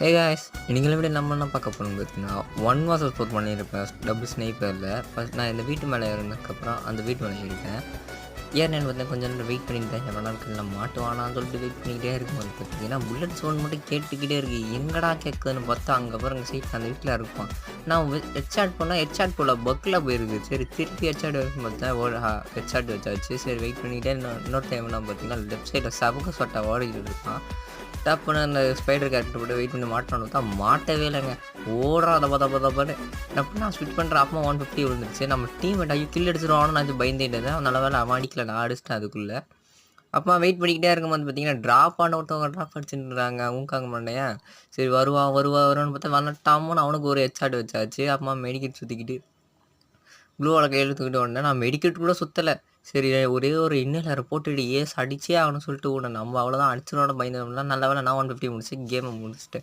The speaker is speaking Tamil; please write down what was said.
ஹே காய்ஸ், இன்னைக்கு விட நம்ம என்ன பார்க்க போகிறோம்னு பார்த்தீங்கன்னா 1 vs 4 பண்ணியிருப்பேன் டபுள் ஸ்னைப்பரில். ஃபஸ்ட் நான் இந்த வீட்டு மேலே இருந்ததுக்கப்புறம் அந்த வீட்டு மேலே ஏறிட்டேன். ஏறினேன்னு பார்த்தீங்கன்னா கொஞ்சம் நேரம் வெயிட் பண்ணியிருந்தேன். எவ்வளோ நாட்கள் நான் மாட்டுவானான்னு சொல்லிட்டு வெயிட் பண்ணிக்கிட்டே இருக்கும்போது பார்த்தீங்கன்னா புல்லட் சவுண்ட் மட்டும் கேட்டுக்கிட்டே இருக்குது. எங்கடா கேட்குதுன்னு பார்த்தா அங்கே பாருங்க சைட் அந்த வீட்டில் இருக்கும். நான் ஹெட்ஷாட் பண்ணால் ஹெட்ஷாட் போல் பக்கில் போயிருக்கு. சரி திருப்பி ஹெட்ஷாட் வைக்கும் பார்த்தா ஹெட்ஷாட் வச்சாச்சு. சரி வெயிட் பண்ணிக்கிட்டே இன்னொரு டைம்லாம் பார்த்தீங்கன்னா லெஃப்ட் சைடில் சபக்க சொட்டை ஓடிக்கிட்டு இருக்கான். டப்புன்னு அந்த ஸ்பைடர் கேரக்டர் போட்டு வெயிட் பண்ணி மாட்டணும் தான் மாட்டவே இல்லைங்க. ஓடுறா தப்பான்னு நான் ஸ்விட் பண்ணுற அப்பமா 150 விழுந்துருச்சு. நம்ம டீம் ஐயோ கில் அடிச்சிருவானு நான் பயந்துட்டேன். நல்ல வேலை அவன் அடிக்கல, நான் அடிச்சிட்டேன் அதுக்குள்ளே. அப்போ வெயிட் பண்ணிக்கிட்டே இருக்கும்போது பார்த்தீங்கன்னா ட்ராப் ஆன ஒருத்தவங்க ட்ராப் அடிச்சுட்டுறாங்க ஊங்காங்க மாட்டேன். சரி வருவான்னு பார்த்தா வரட்டாமோன்னு அவனுக்கு ஒரு ஹெட்ஷாட் வச்சாச்சு. அப்புறமா மெடிக்கெட் சுற்றிக்கிட்டு க்ளூவால் கையில் தூக்கிட்டு வந்தேன். நான் மெடிக்கெட் கூட சுற்றலை. சரி ஒரே ஒரு இன்னலரை போட்டுட்டு ஏஸ் அடிச்சே ஆகணும்னு சொல்லிட்டு விட நம்ம அவ்வளோதான் அடிச்சிடோட பயந்தோம்னா நல்ல வேலை நான் 150 முடிச்சு கேமை முடிச்சுட்டேன்.